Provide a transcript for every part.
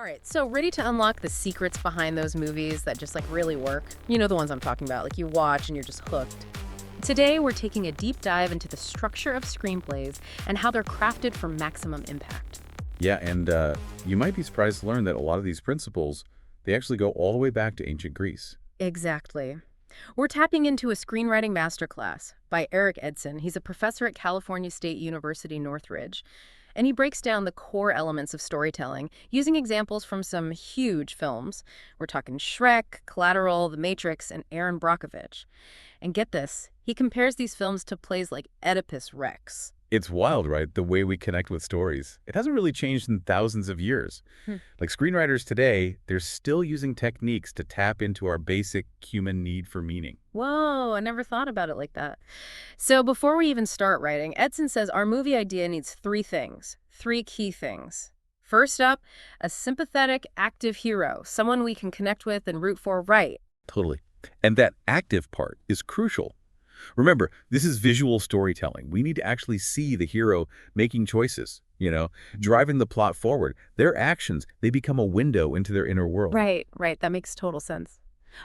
All right, so ready to unlock the secrets behind those movies that just really work? You know the ones I'm talking about, like you watch and you're just hooked. Today, we're taking a deep dive into the structure of screenplays and how they're crafted for maximum impact. Yeah, and you might be surprised to learn that a lot of these principles, they actually go all the way back to ancient Greece. Exactly. We're tapping into a screenwriting masterclass by Eric Edson. He's a professor at California State University, Northridge. And he breaks down the core elements of storytelling using examples from some huge films. We're talking Shrek, Collateral, The Matrix, and Erin Brockovich. And get this, he compares these films to plays like Oedipus Rex. It's wild, right? The way we connect with stories. It hasn't really changed in thousands of years. Like screenwriters today, they're still using techniques to tap into our basic human need for meaning. Whoa, I never thought about it like that. So before we even start writing, Edson says our movie idea needs three key things. First up, a sympathetic, active hero, someone we can connect with and root for, right? Totally. And that active part is crucial. Remember, this is visual storytelling. We need to actually see the hero making choices, driving the plot forward. Their actions, they become a window into their inner world. Right. That makes total sense.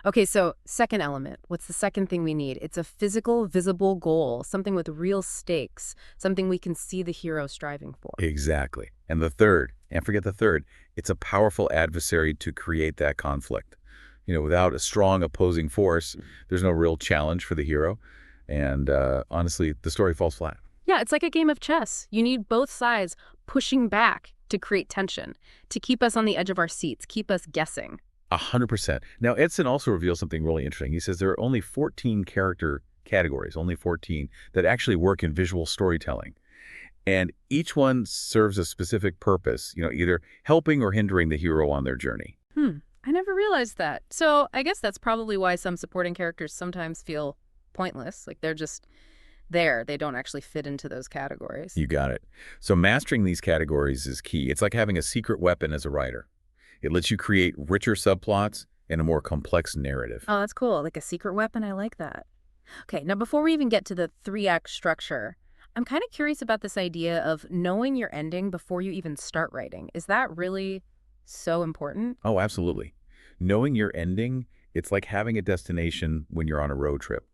Okay, so second element. What's the second thing we need? It's a physical, visible goal, something with real stakes, something we can see the hero striving for. Exactly. And the third, and forget the third, it's a powerful adversary to create that conflict. Without a strong opposing force, there's no real challenge for the hero. And honestly, the story falls flat. Yeah, it's like a game of chess. You need both sides pushing back to create tension, to keep us on the edge of our seats, keep us guessing. 100%. Now, Edson also reveals something really interesting. He says there are only 14 character categories, only 14, that actually work in visual storytelling. And each one serves a specific purpose, either helping or hindering the hero on their journey. I never realized that. So I guess that's probably why some supporting characters sometimes feel pointless, like they're just there. They don't actually fit into those categories. You got it. So mastering these categories is key. It's like having a secret weapon as a writer. It lets you create richer subplots and a more complex narrative. Oh, that's cool. Like a secret weapon. I like that. Okay, now before we even get to the three-act structure, I'm kind of curious about this idea of knowing your ending before you even start writing. Is that really so important? Oh, absolutely. Knowing your ending, it's like having a destination when you're on a road trip.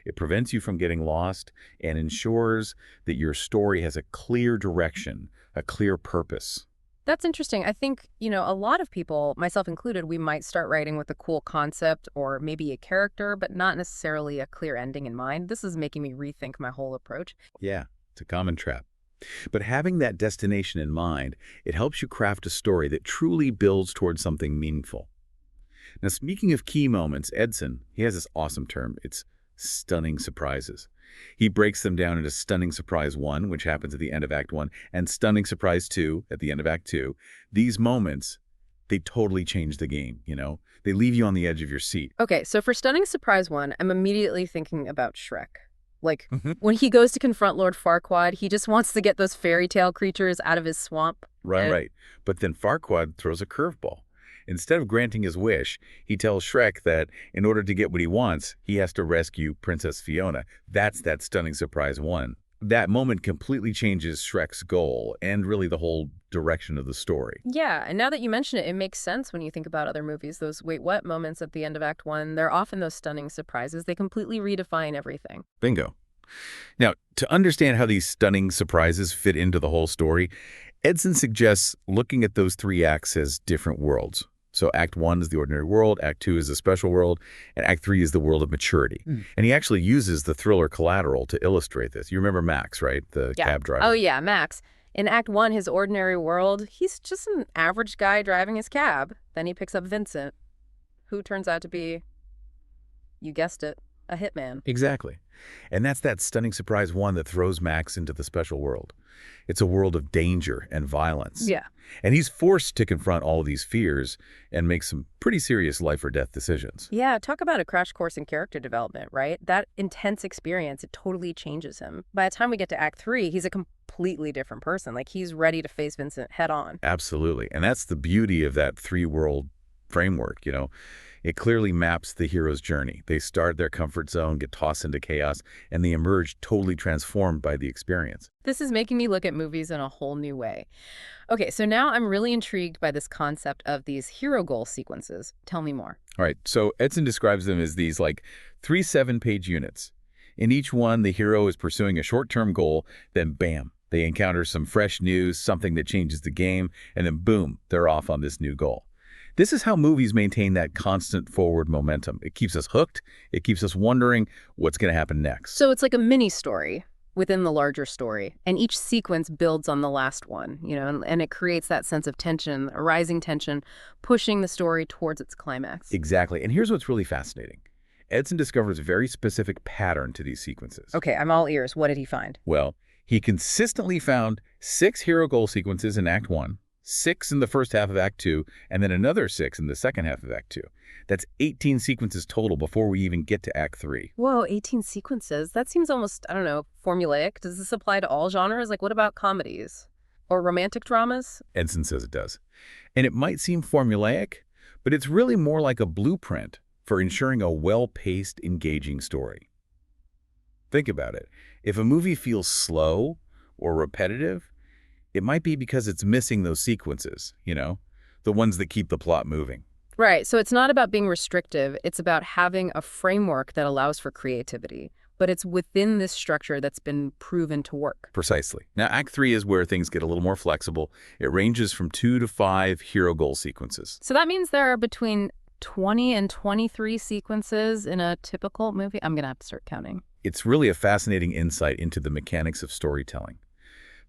It prevents you from getting lost and ensures that your story has a clear direction, a clear purpose. That's interesting. I think, a lot of people, myself included, we might start writing with a cool concept or maybe a character, but not necessarily a clear ending in mind. This is making me rethink my whole approach. Yeah, it's a common trap. But having that destination in mind, it helps you craft a story that truly builds towards something meaningful. Now, speaking of key moments, Edson, he has this awesome term. It's stunning surprises. He breaks them down into stunning surprise 1, which happens at the end of Act 1, and stunning surprise 2 at the end of Act 2. These moments, they totally change the game, They leave you on the edge of your seat. Okay, so for stunning surprise 1, I'm immediately thinking about Shrek. Like, when he goes to confront Lord Farquaad, he just wants to get those fairy tale creatures out of his swamp. Right. But then Farquaad throws a curveball. Instead of granting his wish, he tells Shrek that in order to get what he wants, he has to rescue Princess Fiona. That's that stunning surprise 1. That moment completely changes Shrek's goal and really the whole direction of the story. Yeah, and now that you mention it, it makes sense when you think about other movies. Those wait, what moments at the end of Act 1, they're often those stunning surprises. They completely redefine everything. Bingo. Now, to understand how these stunning surprises fit into the whole story, Edson suggests looking at those 3 acts as different worlds. So Act 1 is the ordinary world, Act 2 is the special world, and Act 3 is the world of maturity. And he actually uses the thriller Collateral to illustrate this. You remember Max, right? The cab driver. Oh, yeah, Max. In Act 1, his ordinary world, he's just an average guy driving his cab. Then he picks up Vincent, who turns out to be, you guessed it, a hitman. Exactly. And that's that stunning surprise 1 that throws Max into the special world. It's a world of danger and violence. Yeah. And he's forced to confront all of these fears and make some pretty serious life or death decisions. Yeah, talk about a crash course in character development, right? That intense experience, it totally changes him. By the time we get to Act 3, he's a completely different person. Like, he's ready to face Vincent head on. Absolutely. And that's the beauty of that 3-world framework, It clearly maps the hero's journey. They start their comfort zone, get tossed into chaos, and they emerge totally transformed by the experience. This is making me look at movies in a whole new way. Okay, so now I'm really intrigued by this concept of these hero goal sequences. Tell me more. All right, so Edson describes them as these like 3 7-page units. In each one, the hero is pursuing a short-term goal, then bam, they encounter some fresh news, something that changes the game, and then boom, they're off on this new goal. This is how movies maintain that constant forward momentum. It keeps us hooked. It keeps us wondering what's going to happen next. So it's like a mini story within the larger story, and each sequence builds on the last one, and it creates that sense of tension, a rising tension, pushing the story towards its climax. Exactly. And here's what's really fascinating. Edson discovers a very specific pattern to these sequences. Okay, I'm all ears. What did he find? Well, he consistently found 6 hero goal sequences in Act 1, 6 in the first half of Act 2, and then another 6 in the second half of Act 2. That's 18 sequences total before we even get to Act 3. Whoa, 18 sequences. That seems almost, I don't know, formulaic. Does this apply to all genres? Like, what about comedies? Or romantic dramas? Edson says it does. And it might seem formulaic, but it's really more like a blueprint for ensuring a well-paced, engaging story. Think about it. If a movie feels slow or repetitive, it might be because it's missing those sequences, the ones that keep the plot moving. Right, so it's not about being restrictive. It's about having a framework that allows for creativity. But it's within this structure that's been proven to work. Precisely. Now, Act 3 is where things get a little more flexible. It ranges from 2 to 5 hero goal sequences. So that means there are between 20 and 23 sequences in a typical movie? I'm going to have to start counting. It's really a fascinating insight into the mechanics of storytelling.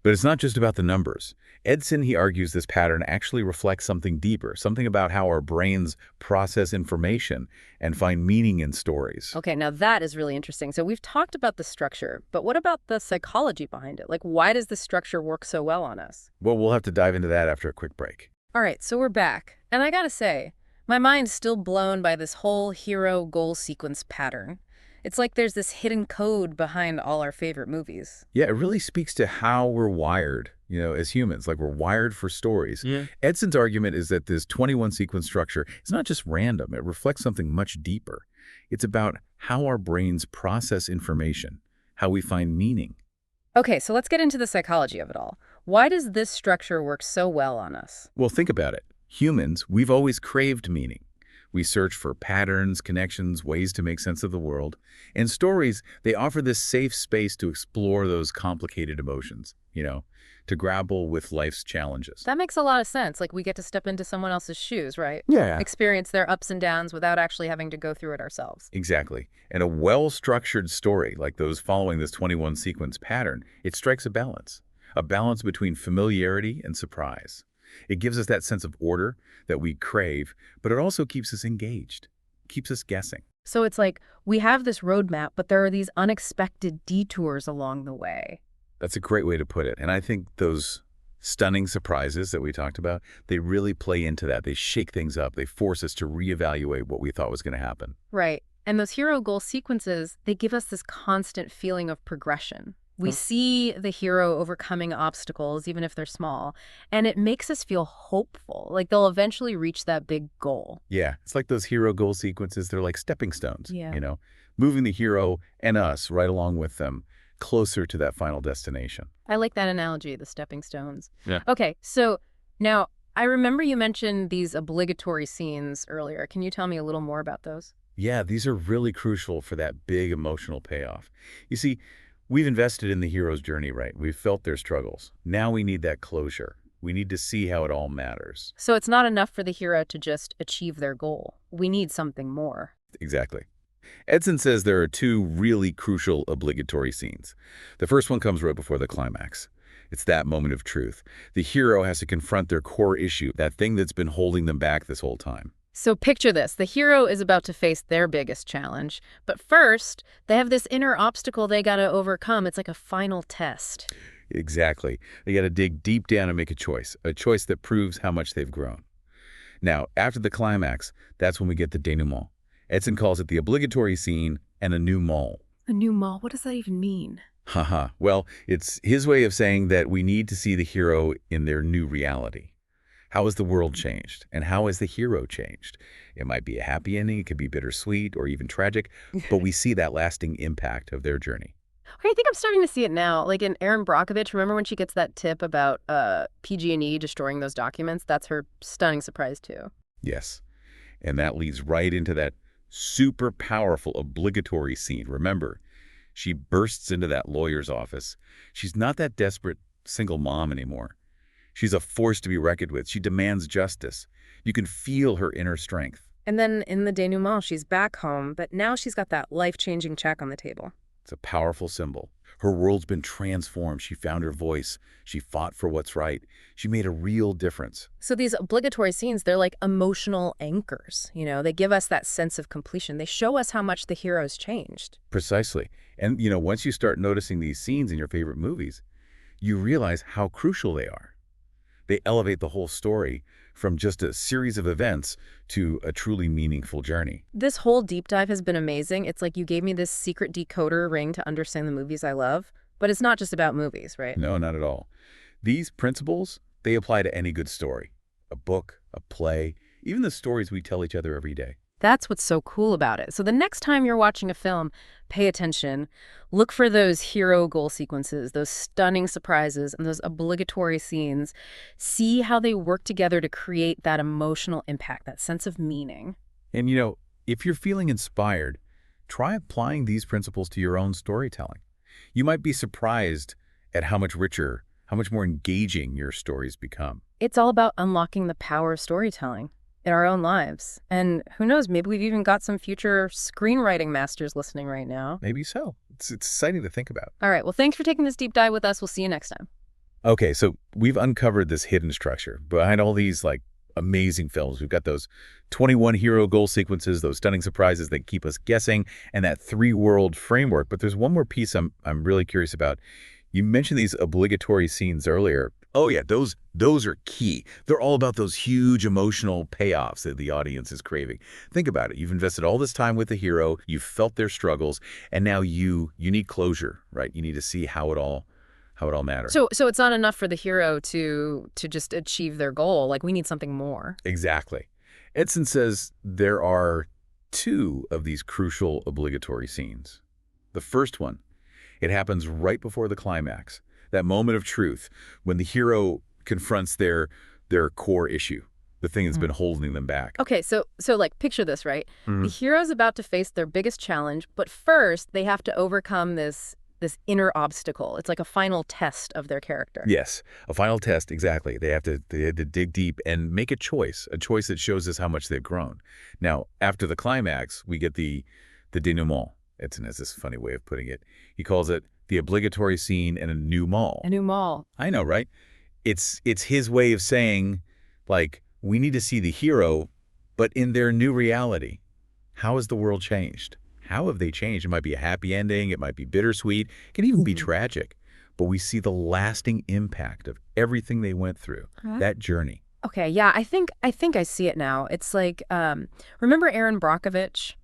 But it's not just about the numbers. Edson, he argues this pattern actually reflects something deeper, something about how our brains process information and find meaning in stories. Okay, now that is really interesting. So we've talked about the structure, but what about the psychology behind it? Like, why does the structure work so well on us? Well, we'll have to dive into that after a quick break. All right, so we're back. And I gotta say, my mind's still blown by this whole hero goal sequence pattern. It's like there's this hidden code behind all our favorite movies. Yeah, it really speaks to how we're wired, as humans. Like, we're wired for stories. Yeah. Edson's argument is that this 21 sequence structure is not just random. It reflects something much deeper. It's about how our brains process information, how we find meaning. Okay, so let's get into the psychology of it all. Why does this structure work so well on us? Well, think about it. Humans, we've always craved meaning. We search for patterns, connections, ways to make sense of the world. And stories, they offer this safe space to explore those complicated emotions, to grapple with life's challenges. That makes a lot of sense. Like, we get to step into someone else's shoes, right? Yeah. Experience their ups and downs without actually having to go through it ourselves. Exactly. And a well-structured story, like those following this 21 sequence pattern, it strikes a balance between familiarity and surprise. It gives us that sense of order that we crave, but it also keeps us engaged, keeps us guessing. So it's like we have this roadmap, but there are these unexpected detours along the way. That's a great way to put it. And I think those stunning surprises that we talked about, they really play into that. They shake things up. They force us to reevaluate what we thought was going to happen. Right. And those hero goal sequences, they give us this constant feeling of progression. We see the hero overcoming obstacles, even if they're small, and it makes us feel hopeful, like they'll eventually reach that big goal. Yeah, it's like those hero goal sequences. They're like stepping stones, Yeah. Moving the hero and us right along with them closer to that final destination. I like that analogy, the stepping stones. Yeah. Okay, so now I remember you mentioned these obligatory scenes earlier. Can you tell me a little more about those? Yeah, these are really crucial for that big emotional payoff. You see, we've invested in the hero's journey, right? We've felt their struggles. Now we need that closure. We need to see how it all matters. So it's not enough for the hero to just achieve their goal. We need something more. Exactly. Edson says there are 2 really crucial obligatory scenes. The first one comes right before the climax. It's that moment of truth. The hero has to confront their core issue, that thing that's been holding them back this whole time. So picture this. The hero is about to face their biggest challenge. But first, they have this inner obstacle they got to overcome. It's like a final test. Exactly. They got to dig deep down and make a choice that proves how much they've grown. Now, after the climax, that's when we get the denouement. Edson calls it the obligatory scene and a nouement. A nouement? What does that even mean? Well, it's his way of saying that we need to see the hero in their new reality. How has the world changed? And how has the hero changed? It might be a happy ending, it could be bittersweet or even tragic, but we see that lasting impact of their journey. Okay, I think I'm starting to see it now. Like in Erin Brockovich, remember when she gets that tip about PG&E destroying those documents? That's her stunning surprise, too. Yes. And that leads right into that super powerful obligatory scene. Remember, she bursts into that lawyer's office. She's not that desperate single mom anymore. She's a force to be reckoned with. She demands justice. You can feel her inner strength. And then in the denouement, she's back home, but now she's got that life-changing check on the table. It's a powerful symbol. Her world's been transformed. She found her voice. She fought for what's right. She made a real difference. So these obligatory scenes, they're like emotional anchors. You know, they give us that sense of completion. They show us how much the hero's changed. Precisely. And, once you start noticing these scenes in your favorite movies, you realize how crucial they are. They elevate the whole story from just a series of events to a truly meaningful journey. This whole deep dive has been amazing. It's like you gave me this secret decoder ring to understand the movies I love. But it's not just about movies, right? No, not at all. These principles, they apply to any good story. A book, a play, even the stories we tell each other every day. That's what's so cool about it. So the next time you're watching a film, pay attention. Look for those hero goal sequences, those stunning surprises, and those obligatory scenes. See how they work together to create that emotional impact, that sense of meaning. And if you're feeling inspired, try applying these principles to your own storytelling. You might be surprised at how much richer, how much more engaging your stories become. It's all about unlocking the power of storytelling in our own lives. And who knows, maybe we've even got some future screenwriting masters listening right now. Maybe so. It's exciting to think about. All right, well, thanks for taking this deep dive with us. We'll see you next time. Okay, so we've uncovered this hidden structure behind all these amazing films. We've got those 21 hero goal sequences, those stunning surprises that keep us guessing, and that 3-world framework. But there's one more piece I'm really curious about. You mentioned these obligatory scenes earlier. Oh yeah, those are key. They're all about those huge emotional payoffs that the audience is craving. Think about it. You've invested all this time with the hero, you've felt their struggles, and now you need closure, right? You need to see how it all matters. So it's not enough for the hero to just achieve their goal. Like, we need something more. Exactly. Edson says there are 2 of these crucial obligatory scenes. The first one, it happens right before the climax. That moment of truth when the hero confronts their core issue, the thing that's been holding them back. Okay, so picture this, right? The hero's about to face their biggest challenge, but first they have to overcome this inner obstacle. It's like a final test of their character. Yes, a final test, exactly. They have to dig deep and make a choice that shows us how much they've grown. Now, after the climax, we get the denouement. Edson has this funny way of putting it. He calls it the obligatory scene and a new mall. A new mall. I know, right? It's his way of saying, we need to see the hero, but in their new reality. How has the world changed? How have they changed? It might be a happy ending. It might be bittersweet. It can even be tragic. But we see the lasting impact of everything they went through, that journey. Okay, yeah, I think I see it now. It's like, remember Erin Brockovich?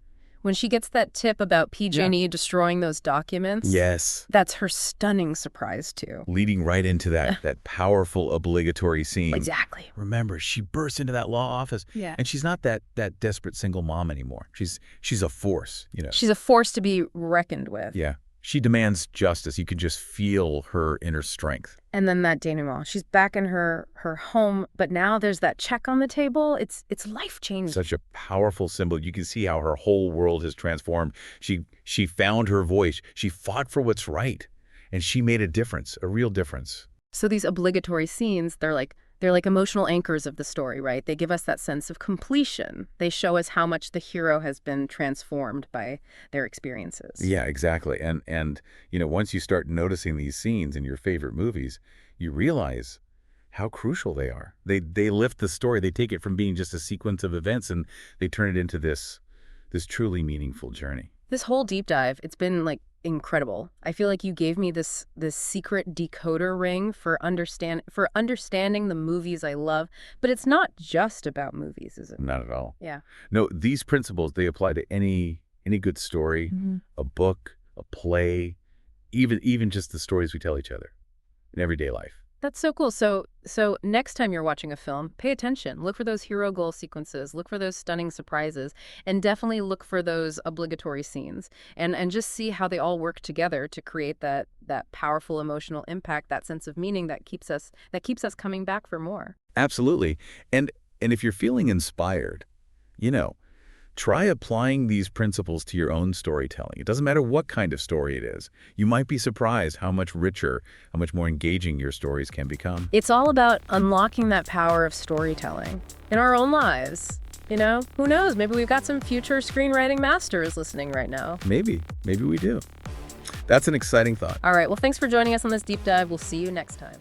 When she gets that tip about PG&E destroying those documents? Yes. That's her stunning surprise, too. Leading right into that powerful obligatory scene. Exactly. Remember, she bursts into that law office. Yeah. And she's not that desperate single mom anymore. She's a force, She's a force to be reckoned with. Yeah. She demands justice. You can just feel her inner strength. And then that denouement. She's back in her home, but now there's that check on the table. It's life-changing. Such a powerful symbol. You can see how her whole world has transformed. She found her voice. She fought for what's right. And she made a difference, a real difference. So these obligatory scenes, they're like emotional anchors of the story, right? They give us that sense of completion. They show us how much the hero has been transformed by their experiences. Yeah, exactly. And once you start noticing these scenes in your favorite movies, you realize how crucial they are. They lift the story. They take it from being just a sequence of events and they turn it into this truly meaningful journey. This whole deep dive, it's been incredible. I feel like you gave me this secret decoder ring for understanding the movies I love, but it's not just about movies, is it? Not at all. Yeah. No, these principles, they apply to any good story, a book, a play, even just the stories we tell each other in everyday life. That's so cool. So next time you're watching a film, pay attention. Look for those hero goal sequences. Look for those stunning surprises, and definitely look for those obligatory scenes. And just see how they all work together to create that powerful emotional impact, that sense of meaning that keeps us coming back for more. Absolutely. And if you're feeling inspired, you know, try applying these principles to your own storytelling. It doesn't matter what kind of story it is. You might be surprised how much richer, how much more engaging your stories can become. It's all about unlocking that power of storytelling in our own lives. You know, who knows? Maybe we've got some future screenwriting masters listening right now. Maybe we do. That's an exciting thought. All right. Well, thanks for joining us on this deep dive. We'll see you next time.